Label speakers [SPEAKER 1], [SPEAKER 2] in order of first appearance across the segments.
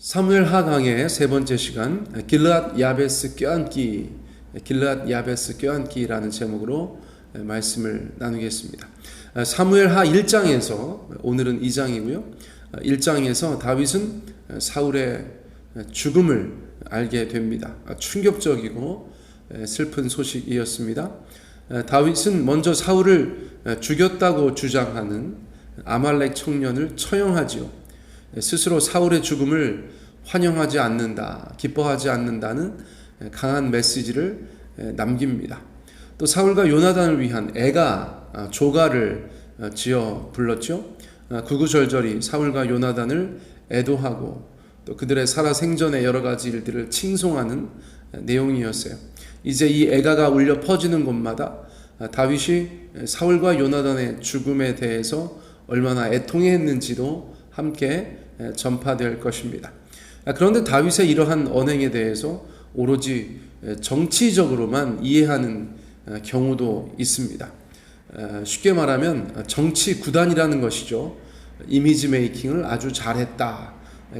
[SPEAKER 1] 사무엘 하강의 세 번째 시간, 길르앗 야베스 껴안기라는 제목으로 말씀을 나누겠습니다. 사무엘 하 1장에서, 오늘은 2장이고요. 1장에서 다윗은 사울의 죽음을 알게 됩니다. 충격적이고 슬픈 소식이었습니다. 다윗은 먼저 사울을 죽였다고 주장하는 아말렉 청년을 처형하지요. 스스로 사울의 죽음을 환영하지 않는다, 기뻐하지 않는다는 강한 메시지를 남깁니다. 또 사울과 요나단을 위한 애가 조가를 지어 불렀죠. 구구절절히 사울과 요나단을 애도하고 또 그들의 살아생전의 여러 가지 일들을 칭송하는 내용이었어요. 이제 이 애가가 울려 퍼지는 곳마다 다윗이 사울과 요나단의 죽음에 대해서 얼마나 애통했는지도 함께 전파될 것입니다. 그런데 다윗의 이러한 언행에 대해서 오로지 정치적으로만 이해하는 경우도 있습니다. 쉽게 말하면 정치 구단이라는 것이죠. 이미지 메이킹을 아주 잘했다,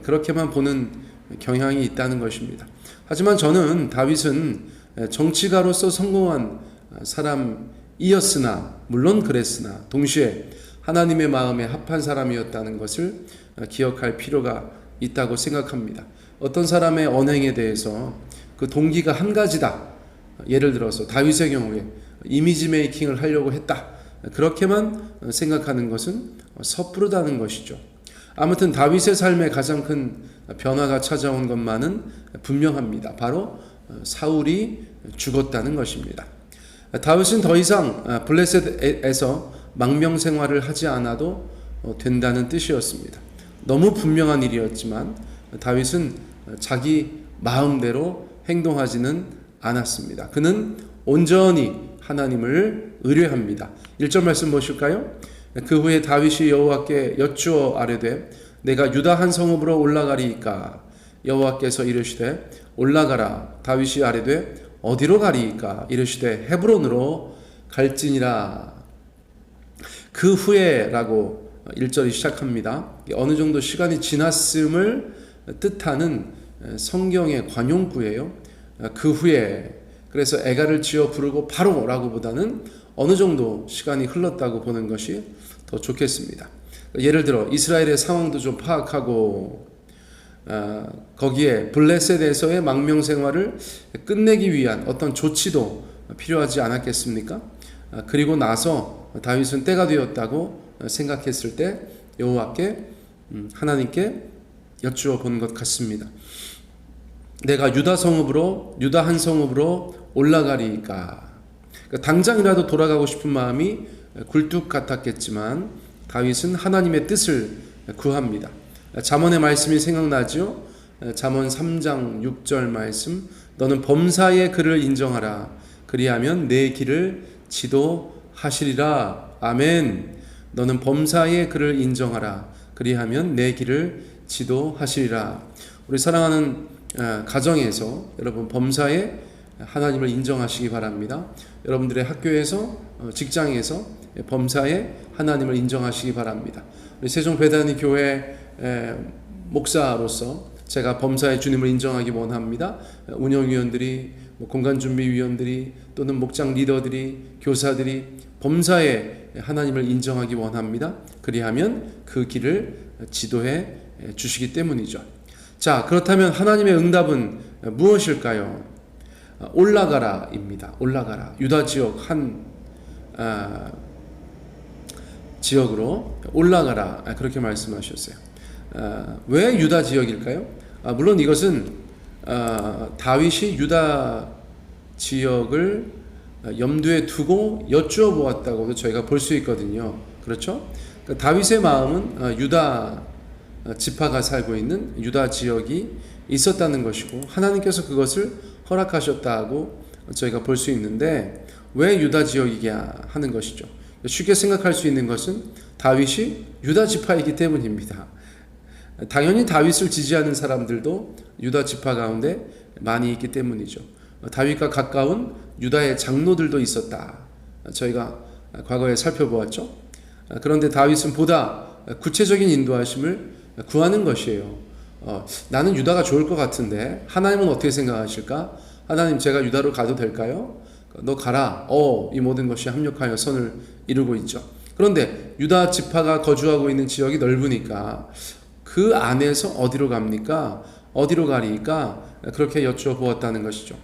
[SPEAKER 1] 그렇게만 보는 경향이 있다는 것입니다. 하지만 저는 다윗은 정치가로서 성공한 사람이었으나, 물론 그랬으나 동시에 하나님의 마음에 합한 사람이었다는 것을 기억할 필요가 있다고 생각합니다. 어떤 사람의 언행에 대해서 그 동기가 한 가지다, 예를 들어서 다윗의 경우에 이미지 메이킹을 하려고 했다, 그렇게만 생각하는 것은 섣부르다는 것이죠. 아무튼 다윗의 삶에 가장 큰 변화가 찾아온 것만은 분명합니다. 바로 사울이 죽었다는 것입니다. 다윗은 더 이상 블레셋에서 망명 생활을 하지 않아도 된다는 뜻이었습니다. 너무 분명한 일이었지만 다윗은 자기 마음대로 행동하지는 않았습니다. 그는 온전히 하나님을 의뢰합니다. 1절 말씀 보실까요? 그 후에 다윗이 여호와께 여쭈어 아뢰되 내가 유다 한 성읍으로 올라가리이까? 여호와께서 이르시되 올라가라. 다윗이 아뢰되 어디로 가리이까? 이르시되 헤브론으로 갈지니라. 그 후에라고 1절이 시작합니다. 어느 정도 시간이 지났음을 뜻하는 성경의 관용구예요. 그 후에, 그래서 애가를 지어 부르고 바로라고 보다는 어느 정도 시간이 흘렀다고 보는 것이 더 좋겠습니다. 예를 들어 이스라엘의 상황도 좀 파악하고 거기에 블레셋에서의 망명 생활을 끝내기 위한 어떤 조치도 필요하지 않았겠습니까? 그리고 나서 다윗은 때가 되었다고 생각했을 때 여호와께, 하나님께 여쭈어 본 것 같습니다. 내가 유다 한 성읍으로 올라가리이까? 당장이라도 돌아가고 싶은 마음이 굴뚝 같았겠지만 다윗은 하나님의 뜻을 구합니다. 잠언의 말씀이 생각나죠? 잠언 3장 6절 말씀, 너는 범사의 그를 인정하라. 그리하면 내 길을 지도하시리라. 아멘. 너는 범사의 그를 인정하라. 그리하면 내 길을 지도하시리라. 우리 사랑하는 가정에서 여러분 범사에 하나님을 인정하시기 바랍니다. 여러분들의 학교에서, 직장에서 범사에 하나님을 인정하시기 바랍니다. 우리 세종배단위 교회 목사로서 제가 범사의 주님을 인정하기 원합니다. 운영위원들이, 공간준비위원들이, 또는 목장 리더들이, 교사들이 범사에 하나님을 인정하기 원합니다. 그리하면 그 길을 지도해 주시기 때문이죠. 자, 그렇다면 하나님의 응답은 무엇일까요? 올라가라입니다. 올라가라. 유다 지역 한 지역으로 올라가라, 그렇게 말씀하셨어요. 왜 유다 지역일까요? 물론 이것은 다윗이 유다 지역을 염두에 두고 여쭈어 보았다고도 저희가 볼 수 있거든요. 그렇죠? 그러니까 다윗의 마음은 유다 지파가 살고 있는 유다 지역이 있었다는 것이고 하나님께서 그것을 허락하셨다고 저희가 볼 수 있는데, 왜 유다 지역이냐 하는 것이죠. 쉽게 생각할 수 있는 것은 다윗이 유다 지파이기 때문입니다. 당연히 다윗을 지지하는 사람들도 유다 지파 가운데 많이 있기 때문이죠. 다윗과 가까운 유다의 장로들도 있었다, 저희가 과거에 살펴보았죠. 그런데 다윗은 보다 구체적인 인도하심을 구하는 것이에요. 나는 유다가 좋을 것 같은데 하나님은 어떻게 생각하실까? 하나님, 제가 유다로 가도 될까요? 너 가라. 이 모든 것이 합력하여 선을 이루고 있죠. 그런데 유다 지파가 거주하고 있는 지역이 넓으니까 그 안에서 어디로 갑니까? 어디로 가리까? 그렇게 여쭤보았다는 것이죠.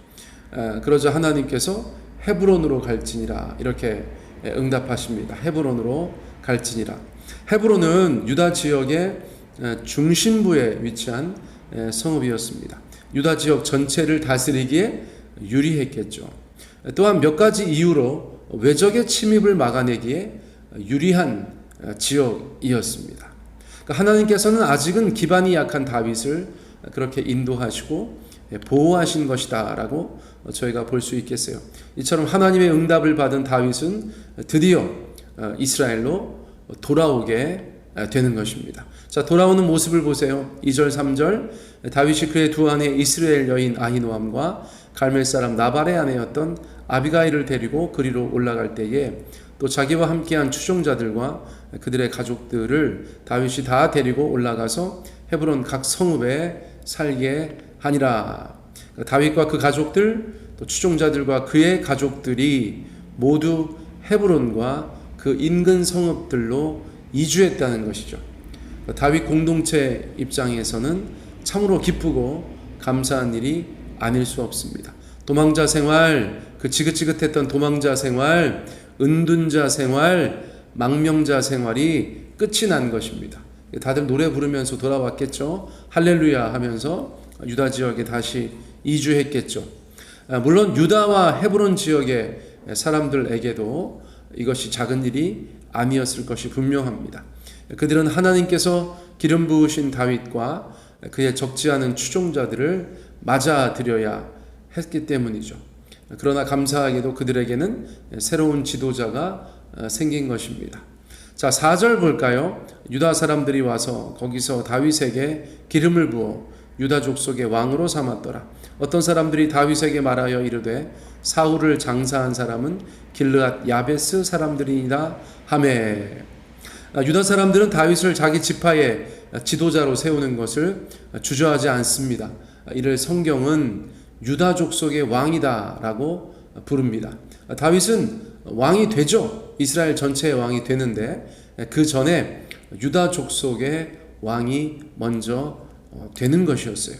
[SPEAKER 1] 그러자 하나님께서 헤브론으로 갈지니라 이렇게 응답하십니다. 헤브론으로 갈지니라. 헤브론은 유다 지역의 중심부에 위치한 성읍이었습니다. 유다 지역 전체를 다스리기에 유리했겠죠. 또한 몇 가지 이유로 외적의 침입을 막아내기에 유리한 지역이었습니다. 하나님께서는 아직은 기반이 약한 다윗을 그렇게 인도하시고 보호하신 것이다 라고 저희가 볼 수 있겠어요. 이처럼 하나님의 응답을 받은 다윗은 드디어 이스라엘로 돌아오게 되는 것입니다. 자, 돌아오는 모습을 보세요. 2절 3절 다윗이 그의 두 아내 이스라엘 여인 아히노암과 갈멜 사람 나발의 아내였던 아비가일을 데리고 그리로 올라갈 때에 또 자기와 함께한 추종자들과 그들의 가족들을 다윗이 다 데리고 올라가서 헤브론 각 성읍에 살게 하니라. 다윗과 그 가족들 또 추종자들과 그의 가족들이 모두 헤브론과 그 인근 성읍들로 이주했다는 것이죠. 다윗 공동체 입장에서는 참으로 기쁘고 감사한 일이 아닐 수 없습니다. 도망자 생활, 그 지긋지긋했던 도망자 생활, 은둔자 생활, 망명자 생활이 끝이 난 것입니다. 다들 노래 부르면서 돌아왔겠죠. 할렐루야 하면서 유다 지역에 다시 이주했겠죠. 물론 유다와 헤브론 지역의 사람들에게도 이것이 작은 일이 아니었을 것이 분명합니다. 그들은 하나님께서 기름 부으신 다윗과 그의 적지 않은 추종자들을 맞아들여야 했기 때문이죠. 그러나 감사하게도 그들에게는 새로운 지도자가 생긴 것입니다. 자, 4절 볼까요? 유다 사람들이 와서 거기서 다윗에게 기름을 부어 유다 족속의 왕으로 삼았더라. 어떤 사람들이 다윗에게 말하여 이르되 사울을 장사한 사람은 길르앗 야베스 사람들이니라 하매. 유다 사람들은 다윗을 자기 지파의 지도자로 세우는 것을 주저하지 않습니다. 이를 성경은 유다 족속의 왕이다 라고 부릅니다. 다윗은 왕이 되죠. 이스라엘 전체의 왕이 되는데 그 전에 유다 족속의 왕이 먼저 되는 것이었어요.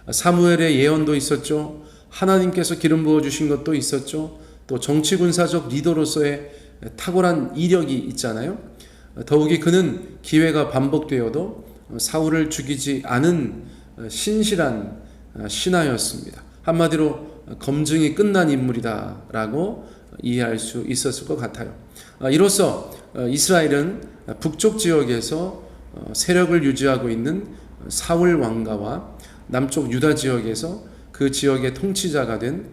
[SPEAKER 1] 사무엘의 예언도 있었죠. 하나님께서 기름 부어주신 것도 있었죠. 또 정치군사적 리더로서의 탁월한 이력이 있잖아요. 더욱이 그는 기회가 반복되어도 사울을 죽이지 않은 신실한 신하였습니다. 한마디로 검증이 끝난 인물이다 라고 이해할 수 있었을 것 같아요. 이로써 이스라엘은 북쪽 지역에서 세력을 유지하고 있는 사울 왕가와 남쪽 유다 지역에서 그 지역의 통치자가 된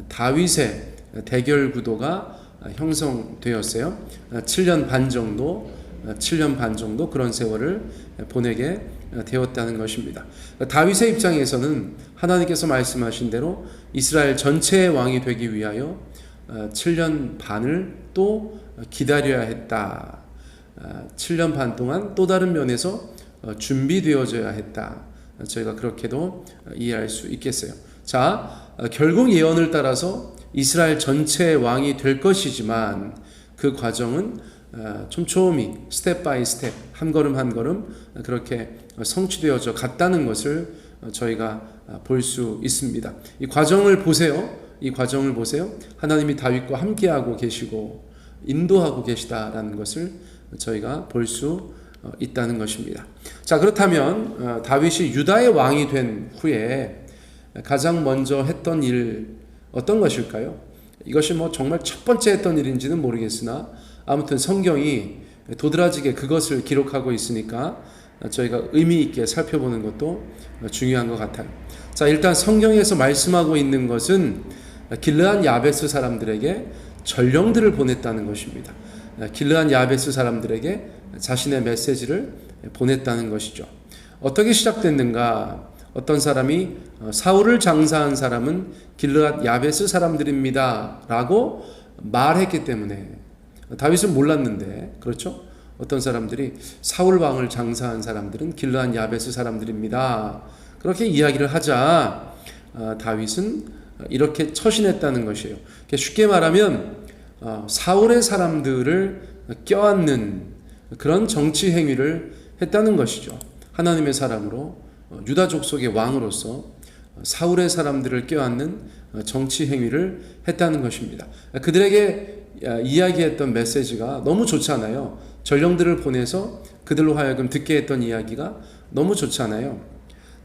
[SPEAKER 1] 다윗의 대결 구도가 형성되었어요. 7년 반 정도 그런 세월을 보내게 되었다는 것입니다. 다윗의 입장에서는 하나님께서 말씀하신 대로 이스라엘 전체의 왕이 되기 위하여 7년 반을 또 기다려야 했다. 7년 반 동안 또 다른 면에서 준비되어져야 했다. 저희가 그렇게도 이해할 수 있겠어요. 자, 결국 예언을 따라서 이스라엘 전체의 왕이 될 것이지만 그 과정은 촘촘히 스텝 바이 스텝 한 걸음 한 걸음 그렇게 성취되어져 갔다는 것을 저희가 볼 수 있습니다. 이 과정을 보세요. 하나님이 다윗과 함께하고 계시고 인도하고 계시다라는 것을 저희가 볼 수 있다는 것입니다. 자, 그렇다면 다윗이 유다의 왕이 된 후에 가장 먼저 했던 일 어떤 것일까요? 이것이 정말 첫 번째 했던 일인지는 모르겠으나 아무튼 성경이 도드라지게 그것을 기록하고 있으니까 저희가 의미 있게 살펴보는 것도 중요한 것 같아요. 자, 일단 성경에서 말씀하고 있는 것은 길르앗 야베스 사람들에게 전령들을 보냈다는 것입니다. 길르앗 야베스 사람들에게 자신의 메시지를 보냈다는 것이죠. 어떻게 시작됐는가? 어떤 사람이 사울을 장사한 사람은 길르앗 야베스 사람들입니다 라고 말했기 때문에 다윗은 몰랐는데, 그렇죠? 어떤 사람들이 사울 왕을 장사한 사람들은 길르앗 야베스 사람들입니다. 그렇게 이야기를 하자 다윗은 이렇게 처신했다는 것이에요. 쉽게 말하면 사울의 사람들을 껴안는 그런 정치 행위를 했다는 것이죠. 하나님의 사람으로 유다 족속의 왕으로서 사울의 사람들을 껴안는 정치 행위를 했다는 것입니다. 그들에게 이야기했던 메시지가 너무 좋잖아요. 전령들을 보내서 그들로 하여금 듣게 했던 이야기가 너무 좋잖아요.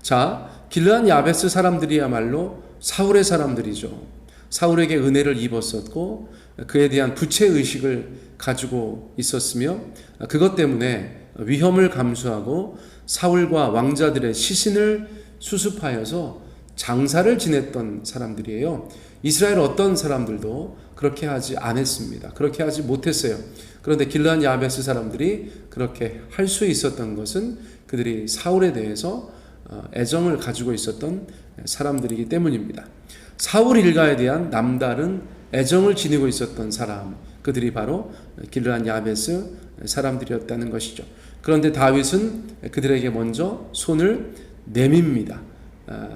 [SPEAKER 1] 자, 길르앗 야베스 사람들이야말로 사울의 사람들이죠. 사울에게 은혜를 입었었고 그에 대한 부채의식을 가지고 있었으며 그것 때문에 위험을 감수하고 사울과 왕자들의 시신을 수습하여서 장사를 지냈던 사람들이에요. 이스라엘 어떤 사람들도 그렇게 하지 않았습니다. 그렇게 하지 못했어요. 그런데 길르앗 야베스 사람들이 그렇게 할 수 있었던 것은 그들이 사울에 대해서 애정을 가지고 있었던 사람들이기 때문입니다. 사울 일가에 대한 남다른 애정을 지니고 있었던 사람, 그들이 바로 길르앗 야베스 사람들이었다는 것이죠. 그런데 다윗은 그들에게 먼저 손을 내밉니다.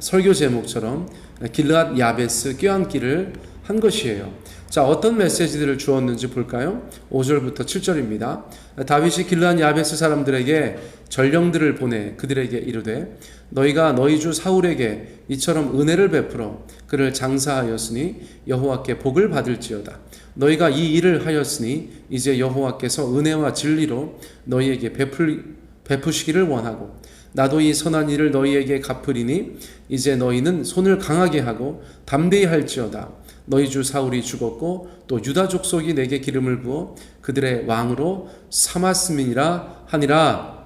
[SPEAKER 1] 설교 제목처럼 길르앗 야베스 껴안기를 한 것이에요. 자, 어떤 메시지들을 주었는지 볼까요? 5절부터 7절입니다. 다윗이 길르앗 야베스 사람들에게 전령들을 보내 그들에게 이르되 너희가 너희 주 사울에게 이처럼 은혜를 베풀어 그를 장사하였으니 여호와께 복을 받을지어다. 너희가 이 일을 하였으니 이제 여호와께서 은혜와 진리로 너희에게 베푸시기를 원하고 나도 이 선한 일을 너희에게 갚으리니 이제 너희는 손을 강하게 하고 담대히 할지어다. 너희 주 사울이 죽었고 또 유다 족속이 내게 기름을 부어 그들의 왕으로 삼았음이니라 하니라.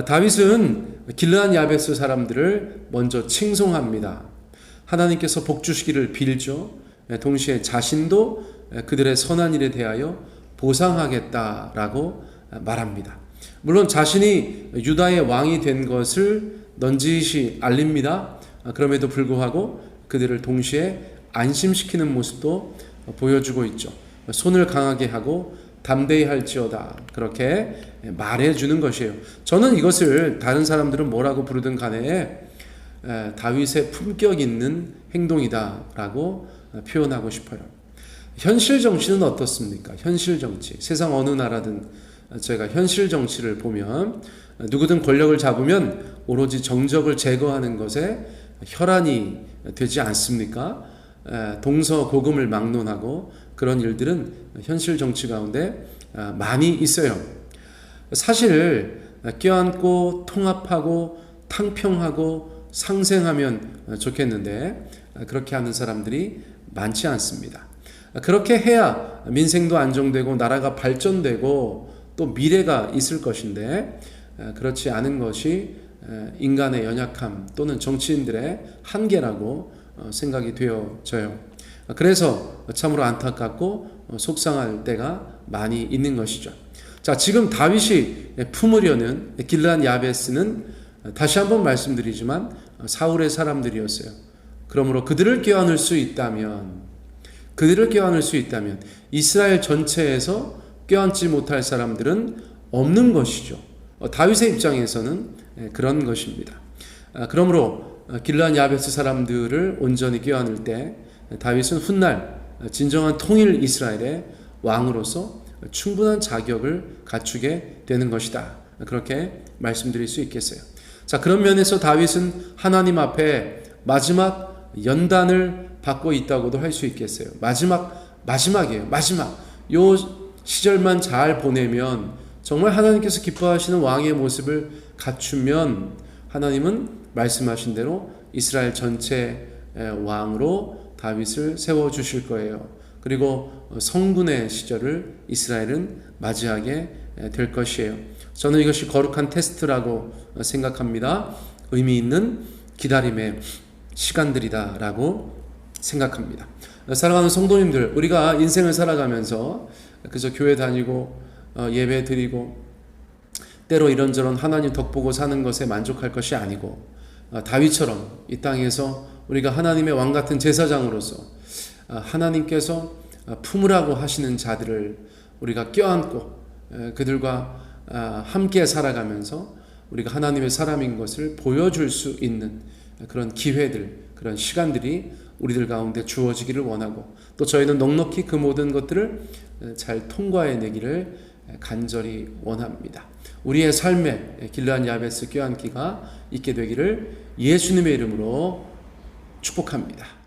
[SPEAKER 1] 다윗은 길르앗 야베스 사람들을 먼저 칭송합니다. 하나님께서 복 주시기를 빌죠. 동시에 자신도 그들의 선한 일에 대하여 보상하겠다라고 말합니다. 물론 자신이 유다의 왕이 된 것을 넌지시 알립니다. 그럼에도 불구하고 그들을 동시에 안심시키는 모습도 보여주고 있죠. 손을 강하게 하고 담대히 할지어다, 그렇게 말해주는 것이에요. 저는 이것을 다른 사람들은 뭐라고 부르든 간에 다윗의 품격 있는 행동이다라고 표현하고 싶어요. 현실 정치는 어떻습니까? 현실 정치, 세상 어느 나라든 제가 현실 정치를 보면 누구든 권력을 잡으면 오로지 정적을 제거하는 것에 혈안이 되지 않습니까? 동서고금을 막론하고 그런 일들은 현실 정치 가운데 많이 있어요. 사실 껴안고 통합하고 탕평하고 상생하면 좋겠는데 그렇게 하는 사람들이 많지 않습니다. 그렇게 해야 민생도 안정되고 나라가 발전되고 또 미래가 있을 것인데 그렇지 않은 것이 인간의 연약함 또는 정치인들의 한계라고 생각이 되어져요. 그래서 참으로 안타깝고 속상할 때가 많이 있는 것이죠. 자, 지금 다윗이 품으려는 길르앗 야베스는 다시 한번 말씀드리지만 사울의 사람들이었어요. 그러므로 그들을 껴안을 수 있다면 이스라엘 전체에서 껴안지 못할 사람들은 없는 것이죠. 다윗의 입장에서는 그런 것입니다. 그러므로 길르앗 야베스 사람들을 온전히 껴안을 때 다윗은 훗날 진정한 통일 이스라엘의 왕으로서 충분한 자격을 갖추게 되는 것이다. 그렇게 말씀드릴 수 있겠어요. 자, 그런 면에서 다윗은 하나님 앞에 마지막 연단을 받고 있다고도 할 수 있겠어요. 마지막이에요. 요 시절만 잘 보내면 정말 하나님께서 기뻐하시는 왕의 모습을 갖추면 하나님은 말씀하신 대로 이스라엘 전체 왕으로 다윗을 세워주실 거예요. 그리고 성군의 시절을 이스라엘은 맞이하게 될 것이에요. 저는 이것이 거룩한 테스트라고 생각합니다. 의미 있는 기다림의 시간들이다라고 생각합니다. 사랑하는 성도님들, 우리가 인생을 살아가면서 그저 교회 다니고 예배 드리고 때로 이런저런 하나님 덕보고 사는 것에 만족할 것이 아니고 다윗처럼 이 땅에서 우리가 하나님의 왕같은 제사장으로서 하나님께서 품으라고 하시는 자들을 우리가 껴안고 그들과 함께 살아가면서 우리가 하나님의 사람인 것을 보여줄 수 있는 그런 기회들, 그런 시간들이 우리들 가운데 주어지기를 원하고, 또 저희는 넉넉히 그 모든 것들을 잘 통과해내기를 간절히 원합니다. 우리의 삶에 길르한 야베스 껴안기가 있게 되기를 예수님의 이름으로 축복합니다.